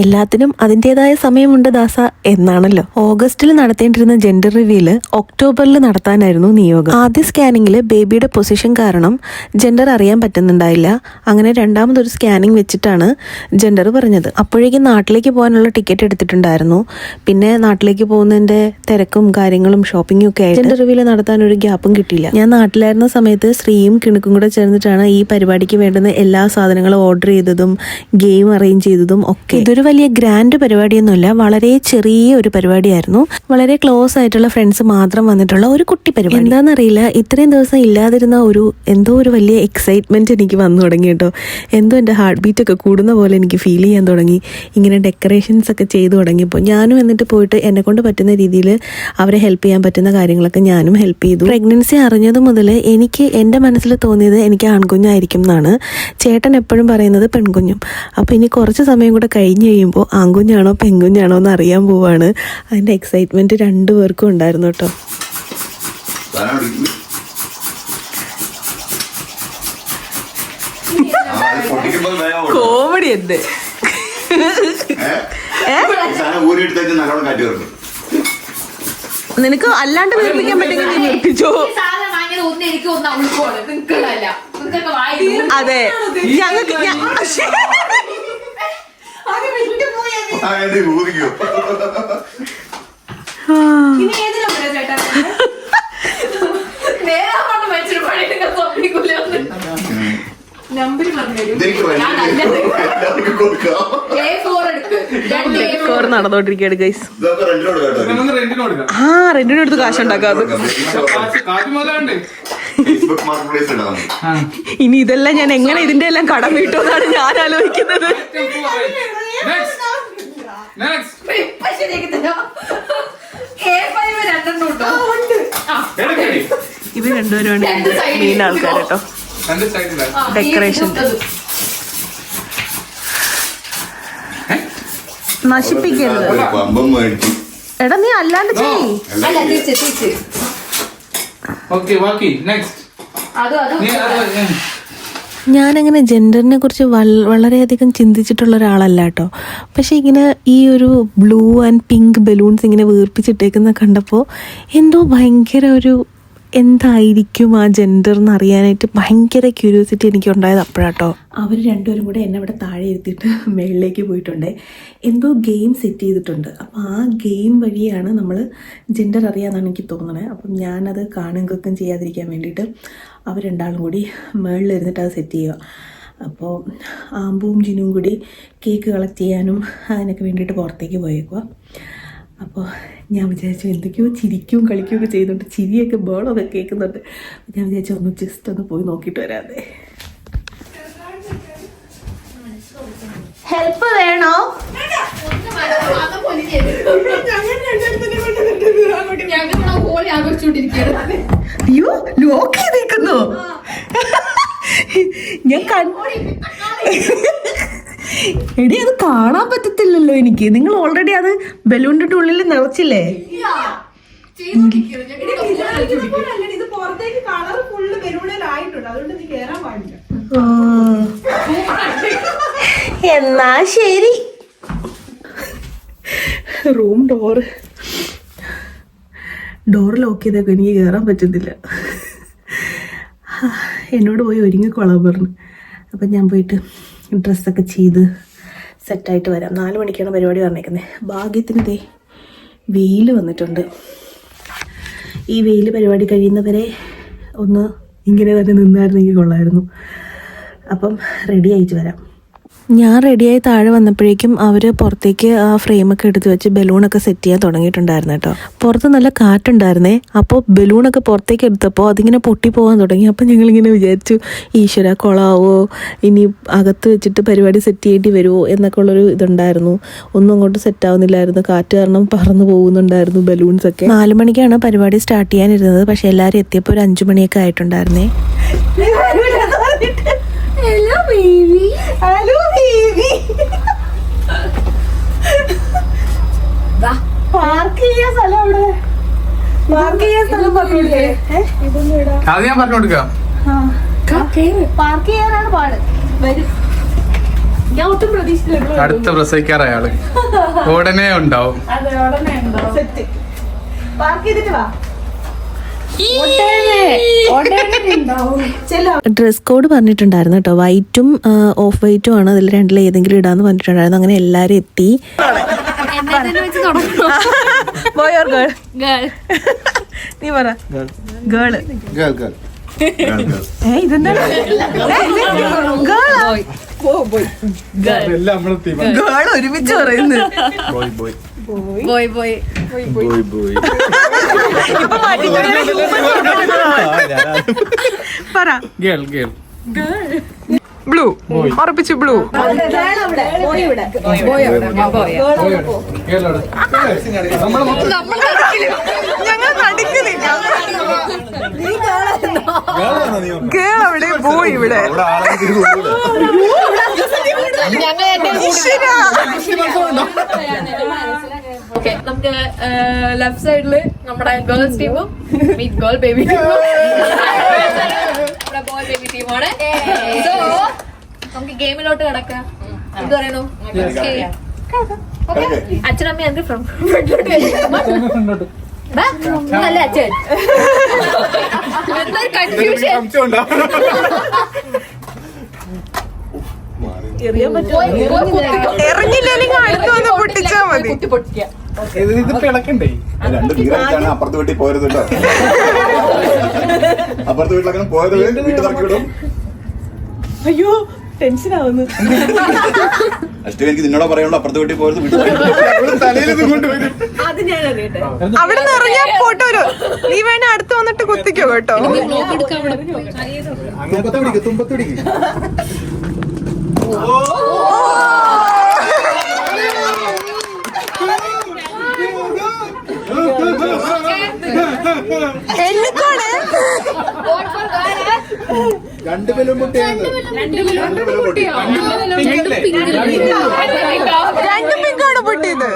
എല്ലാത്തിനും അതിൻ്റെതായ സമയമുണ്ട് ദാസ എന്നാണല്ലോ. ഓഗസ്റ്റിൽ നടത്തേണ്ടിരുന്ന ജെൻഡർ റിവീല് ഒക്ടോബറിൽ നടത്താനായിരുന്നു നിയോഗം. ആദ്യ സ്കാനിങ്ങിൽ ബേബിയുടെ പൊസിഷൻ കാരണം ജെൻഡർ അറിയാൻ പറ്റുന്നുണ്ടായില്ല. അങ്ങനെ രണ്ടാമതൊരു സ്കാനിങ് വെച്ചിട്ടാണ് ജെൻഡർ പറഞ്ഞത്. അപ്പോഴേക്കും നാട്ടിലേക്ക് പോകാനുള്ള ടിക്കറ്റ് എടുത്തിട്ടുണ്ടായിരുന്നു. പിന്നെ നാട്ടിലേക്ക് പോകുന്നതിൻ്റെ തിരക്കും കാര്യങ്ങളും ഷോപ്പിങ്ങും ഒക്കെ ആയിട്ട് ജെൻഡർ റിവീല് നടത്താൻ ഒരു ഗ്യാപ്പും കിട്ടിയില്ല. ഞാൻ നാട്ടിലായിരുന്ന സമയത്ത് ശ്രീയും കിണുക്കും കൂടെ ചേർന്നിട്ടാണ് ഈ പരിപാടിക്ക് വേണ്ടുന്ന എല്ലാ സാധനങ്ങളും ഓർഡർ ചെയ്തതും ഗെയിം അറേഞ്ച് ചെയ്തതും ഒക്കെ. ഇതൊരു വലിയ ഗ്രാൻഡ് പരിപാടിയൊന്നുമില്ല, വളരെ ചെറിയ ഒരു പരിപാടിയായിരുന്നു. വളരെ ക്ലോസ് ആയിട്ടുള്ള ഫ്രണ്ട്സ് മാത്രം വന്നിട്ടുള്ള ഒരു കുട്ടി പരിപാടി. എന്താണെന്നറിയില്ല, ഇത്രയും ദിവസം ഇല്ലാതിരുന്ന എന്തോ ഒരു വലിയ എക്സൈറ്റ്മെന്റ് എനിക്ക് വന്നു തുടങ്ങി കേട്ടോ. എന്തോ എൻ്റെ ഹാർട്ട് ബീറ്റ് ഒക്കെ കൂടുന്ന പോലെ എനിക്ക് ഫീൽ ചെയ്യാൻ തുടങ്ങി. ഇങ്ങനെ ഡെക്കറേഷൻസ് ഒക്കെ ചെയ്തു തുടങ്ങിയപ്പോൾ ഞാനും എന്നിട്ട് പോയിട്ട് എന്നെ കൊണ്ട് പറ്റുന്ന രീതിയിൽ അവരെ ഹെൽപ്പ് ചെയ്യാൻ പറ്റുന്ന കാര്യങ്ങളൊക്കെ ഞാനും ഹെൽപ്പ് ചെയ്തു. പ്രഗ്നൻസി അറിഞ്ഞത് മുതൽ എനിക്ക് എൻ്റെ മനസ്സിൽ തോന്നിയത് എനിക്ക് ആൺകുഞ്ഞായിരിക്കും എന്നാണ്. ചേട്ടൻ എപ്പോഴും പറയുന്നത് പെൺകുഞ്ഞും. അപ്പോൾ ഇനി കുറച്ച് സമയം കൂടെ കഴിഞ്ഞ് കഴിയുമ്പോൾ ആൺകുഞ്ഞാണോ പെൺകുഞ്ഞാണോ എന്ന് അറിയാൻ പോവാണ്. അതിൻ്റെ എക്സൈറ്റ്മെൻറ്റ് രണ്ടുപേർക്കും ഉണ്ടായിരുന്നു കേട്ടോ. കോമഡി എന്ത് നിനക്ക് അല്ലാണ്ട് വീർപ്പിക്കാൻ പറ്റുമെങ്കിൽ നീ വീർപ്പിച്ചോ. അതെ, ഞങ്ങൾക്ക് നടന്നോണ്ടിരിക്കുകയാണ് ഗൈസ്. റെന്റിന് എടുത്ത് കാശുണ്ടാക്കാതെ ഇനി ഇതെല്ലാം ഞാൻ എങ്ങനെ ഇതിന്റെ എല്ലാം കടം വീട്ടുമെന്നാണ് ഞാൻ ആലോചിക്കുന്നത്. ഇവർ രണ്ടുപേരുമാണ് മെയിൻ ആൾക്കാർ കേട്ടോ. ഡെക്കറേഷൻ നശിപ്പിക്കരുത്. എടാ നീ അല്ലാണ്ട് ചെയ്യ്. ഞാനങ്ങനെ ജെൻഡറിനെ കുറിച്ച് വളരെയധികം ചിന്തിച്ചിട്ടുള്ള ഒരാളല്ല കേട്ടോ. പക്ഷെ ഇങ്ങനെ ഈ ഒരു ബ്ലൂ ആൻഡ് പിങ്ക് ബലൂൺസ് ഇങ്ങനെ വീർപ്പിച്ചിട്ടേക്കുന്ന കണ്ടപ്പോൾ എന്തോ ഭയങ്കര എന്തായിരിക്കും ആ ജെൻഡർ എന്നറിയാനായിട്ട് ഭയങ്കര ക്യൂരിയോസിറ്റി എനിക്ക് ഉണ്ടായത് അപ്പോഴാട്ടോ. അവർ രണ്ടുപേരും കൂടെ എന്നെ ഇവിടെ താഴെ ഇരുത്തിയിട്ട് മുകളിലേക്ക് പോയിട്ടുണ്ട്. എന്തോ ഗെയിം സെറ്റ് ചെയ്തിട്ടുണ്ട്. അപ്പോൾ ആ ഗെയിം വഴിയാണ് നമ്മൾ ജെൻഡർ അറിയാമെന്നാണ് എനിക്ക് തോന്നുന്നത്. അപ്പം ഞാനത് കാണുകയും ചെയ്യാതിരിക്കാൻ വേണ്ടിയിട്ട് അവർ രണ്ടാളും കൂടി മുകളിലിരുന്നിട്ട് അത് സെറ്റ് ചെയ്യുക. അപ്പോൾ ആമ്പും ജിനും കൂടി കേക്ക് കളക്ട് ചെയ്യാനും അതിനൊക്കെ വേണ്ടിയിട്ട് പുറത്തേക്ക് പോയേക്കുക. അപ്പോൾ ഞാൻ വിചാരിച്ചു എന്തൊക്കെയോ ചിരിക്കും കളിക്കുകയൊക്കെ ചെയ്യുന്നുണ്ട്. ചിരിയൊക്കെ ബേളൊക്കെ കേൾക്കുന്നുണ്ട്. ഞാൻ വിചാരിച്ചു ജസ്റ്റ് ഒന്ന് പോയി നോക്കിയിട്ട് വരാതെ. ഹെൽപ്പ് വേണോ? അയ്യോ ലോക്ക് ചെയ്തേക്കുന്നു. ഞാൻ എടി അത് കാണാൻ പറ്റത്തില്ലല്ലോ എനിക്ക്. നിങ്ങൾ ഓൾറെഡി അത് ബലൂണിന്റെ ഉള്ളിൽ നിറച്ചില്ലേ? എന്നാ ശരി. റൂം ഡോറ് ലോക്ക് ചെയ്തേക്കും. എനിക്ക് കയറാൻ പറ്റുന്നില്ല. എന്നോട് പോയി ഒരുങ്ങിക്കൊള്ളാൻ പറഞ്ഞു. അപ്പം ഞാൻ പോയിട്ട് ഡ്രസ്സൊക്കെ ചെയ്ത് സെറ്റായിട്ട് വരാം. 4 മണിക്കാണ് പരിപാടി പറഞ്ഞേക്കുന്നത്. ഭാഗ്യത്തിന് ദേ വെയിൽ വന്നിട്ടുണ്ട്. ഈ വെയിൽ പരിപാടി കഴിയുന്നവരെ ഒന്ന് ഇങ്ങനെ തന്നെ നിന്നായിരുന്നെങ്കിൽ കൊള്ളായിരുന്നു. അപ്പം റെഡി ആയിട്ട് വരാം. ഞാൻ റെഡിയായി താഴെ വന്നപ്പോഴേക്കും അവർ പുറത്തേക്ക് ആ ഫ്രെയിമൊക്കെ എടുത്ത് വെച്ച് ബലൂണൊക്കെ സെറ്റ് ചെയ്യാൻ തുടങ്ങിയിട്ടുണ്ടായിരുന്നു കേട്ടോ. പുറത്ത് നല്ല കാറ്റുണ്ടായിരുന്നേ. അപ്പോൾ ബലൂണൊക്കെ പുറത്തേക്ക് എടുത്തപ്പോൾ അതിങ്ങനെ പൊട്ടിപ്പോകാൻ തുടങ്ങി. അപ്പോൾ ഞങ്ങളിങ്ങനെ വിചാരിച്ചു ഈശ്വര കൊളാവോ, ഇനി അകത്ത് വെച്ചിട്ട് പരിപാടി സെറ്റ് ചെയ്യേണ്ടി വരുമോ എന്നൊക്കെ ഉള്ളൊരു ഇതുണ്ടായിരുന്നു. ഒന്നും അങ്ങോട്ട് സെറ്റാവുന്നില്ലായിരുന്നു. കാറ്റ് കാരണം പറന്നു പോകുന്നുണ്ടായിരുന്നു ബലൂൺസൊക്കെ. 4 മണിക്കാണ് പരിപാടി സ്റ്റാർട്ട് ചെയ്യാനിരുന്നത്. പക്ഷെ എല്ലാവരും എത്തിയപ്പോൾ ഒരു 5 മണിയൊക്കെ ആയിട്ടുണ്ടായിരുന്നേ. Hello baby. Hello baby. വാ പാർക്ക് ചെയ്യാൻ സ്ഥലം അവിടെ. പാർക്ക് ചെയ്യാൻ സ്ഥലം പറഞ്ഞോടുക്കേ. അത് ഞാൻ പറഞ്ഞു കൊടുക്കാം. പാർക്ക് ചെയ്യാനാണ് പാട്. വരും. ഞാൻ ഒട്ടും പ്രതീക്ഷിച്ചില്ല. അടുത്ത പ്രസവിക്കാറായ ആള് ഉടനെ ഉണ്ടാവും. അതെ, ഉടനെ ഉണ്ടോ? ഡ്രസ് കോഡ് പറഞ്ഞിട്ടുണ്ടായിരുന്നു കേട്ടോ. വൈറ്റും ഓഫ് വൈറ്റും ആണ്, അതിൽ രണ്ടിൽ ഏതെങ്കിലും ഇടാന്ന് പറഞ്ഞിട്ടുണ്ടായിരുന്നു. അങ്ങനെ എല്ലാരും എത്തി. നീ പറ. ഗേള്. ഗേൾ ഒരുമിച്ച് പറയുന്നു. പറ. ബ്ലൂ. ഉറപ്പിച്ചു ബ്ലൂ. ഞങ്ങൾ നടിക്കുന്നില്ല. ഗേൾ അവിടെ, ബോയ് ഇവിടെ. ഓക്കെ, നമുക്ക് ലെഫ്റ്റ് സൈഡില് നമ്മുടെ ഗേൾസ് ടീമും ഗേൾ ബേബി ടീമും നമ്മുടെ ബോയ് ബേബി ടീമാണ്. സോ നമുക്ക് ഗെയിമിലോട്ട് കിടക്കാം. എന്ത് പറയണു? അച്ഛനമ്മ എന്ത് ഫ്രണ്ടിലോട്ട് അല്ലേ അച്ഛൻ? എന്തൊരു കൺഫ്യൂഷൻ. ഇറങ്ങില്ലെങ്കിൽ അടുത്ത് വന്ന് പൊട്ടിച്ചാ മതി. അപ്പുറത്ത് വീട്ടിൽ പോയത് കേട്ടോ. അപ്പുറത്ത് വീട്ടിലങ്ങനെ പോയത് വീട്ടിൽ തറക്കി വിടും. അയ്യോ, ടെൻഷൻ ആവുന്നു. അഷ്ടം എനിക്ക് നിന്നോട് പറയാനുള്ളൂ, അപ്പുറത്ത് വീട്ടിൽ പോയത് വീട്ടിൽ അവിടെ നിന്ന് ഇറങ്ങിയാ ഫോട്ടോ വരും. നീ വേണേ അടുത്ത് വന്നിട്ട് കുത്തിക്കോ കേട്ടോ. തുമ്പത്ത് പിടിക്കും. രണ്ട് ബലൂൺ പൊട്ടിയാണ്. രണ്ട് പിങ്കാണ് പൊട്ടിയത്.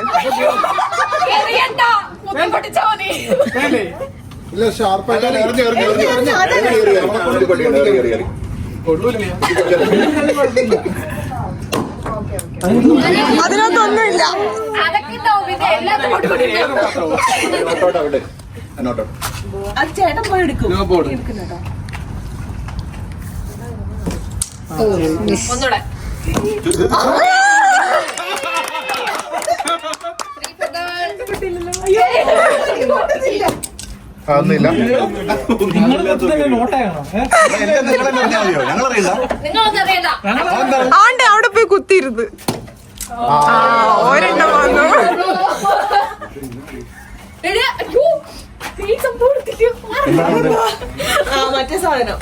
ഇല്ല, ഷാർപ്പായിട്ട് അതിനകത്തൊന്നുമില്ല. ചേട്ടൻ പോയി എടുക്കും. ഒന്നൂടെ അതൊന്നുമില്ല. ആണ്ടെ അവിടെ പോയി കുത്തിയിരുന്ന്. ഒരെണ്ണം വന്നു. മറ്റേ സാധനം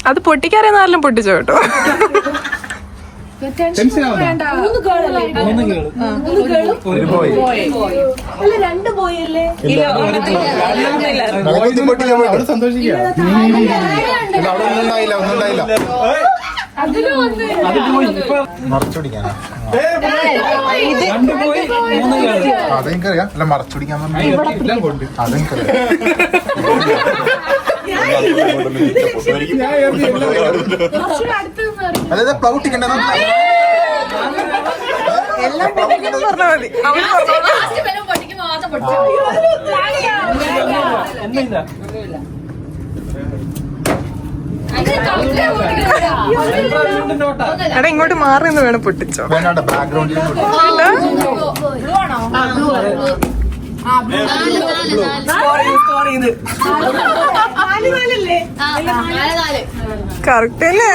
അത് പൊട്ടിക്കറിയാലും പൊട്ടിച്ചോ കേട്ടോ. രണ്ട് പോയല്ലേ? സന്തോഷിക്കുക. മറച്ചുപിടിക്കാനാ അതെനിക്കറിയാം. അല്ല, മറച്ചുപിടിക്കാൻ അതെനിക്കറിയാം. അതായത് പ്ലൗട്ടിക്കണ്ട എല്ലാം പറഞ്ഞാൽ മതി. എടാ, ഇങ്ങോട്ട് മാറി നിന്ന് വേണം പൊട്ടിച്ചോ. ബാക്ക്ഗ്രൗണ്ടിൽ കറക്റ്റ് അല്ലേ?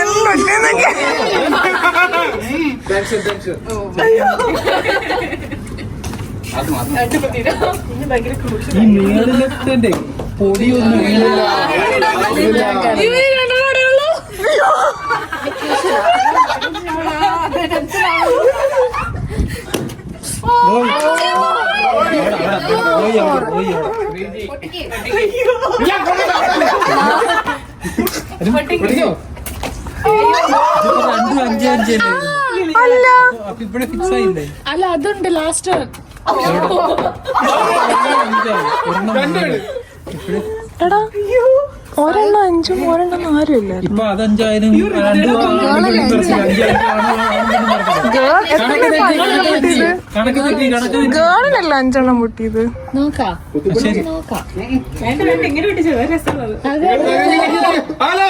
ഈ മേളിലത്തെ പൊടിയൊന്നും അല്ല, അതുണ്ട് ലാസ്റ്റ്. ഒരെണ്ണം 5 ഒരെണ്ണം 4 ഇല്ല. ഇപ്പൊ അത് 5 ആയാലും ഗേളിനല്ല 5 എണ്ണം പൊട്ടിയത്. ഹലോ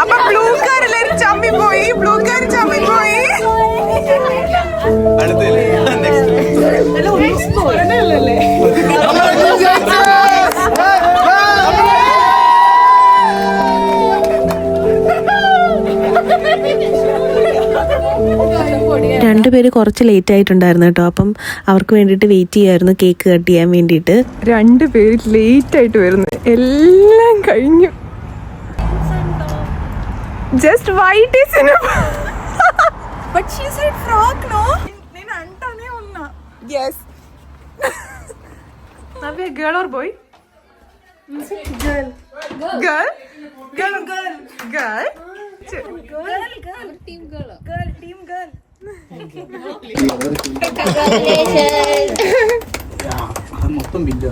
അപ്പൊ ബ്ലൂക്കാരെല്ലാരും ചമ്മിപ്പോയി. അടുത്തില്ലേ രണ്ടുപേര് കുറച്ച് ലേറ്റ് ആയിട്ടുണ്ടായിരുന്നു കേട്ടോ. അപ്പം അവർക്ക് വേണ്ടിയിട്ട് വെയിറ്റ് ചെയ്യായിരുന്നു കേക്ക് കട്ട് ചെയ്യാൻ വേണ്ടിയിട്ട്. 2 പേര് ലേറ്റ് ആയിട്ട് വരുന്നു. എല്ലാം കഴിഞ്ഞു. Just white is enough. But she said frock, no? నేను అంటానే ఉన్నా. Yes. Navya, girl or boy? Girl. Girl? Girl. Team girl. മൊത്തം ബില്ല്.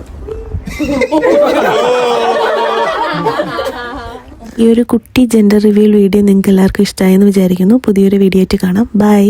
ഈ ഒരു കുട്ടി ജെൻഡർ റിവീൽ വീഡിയോ നിങ്ങൾക്ക് എല്ലാവർക്കും ഇഷ്ടമായെന്ന് വിചാരിക്കുന്നു. പുതിയൊരു വീഡിയോ ആയിട്ട് കാണാം. ബൈ.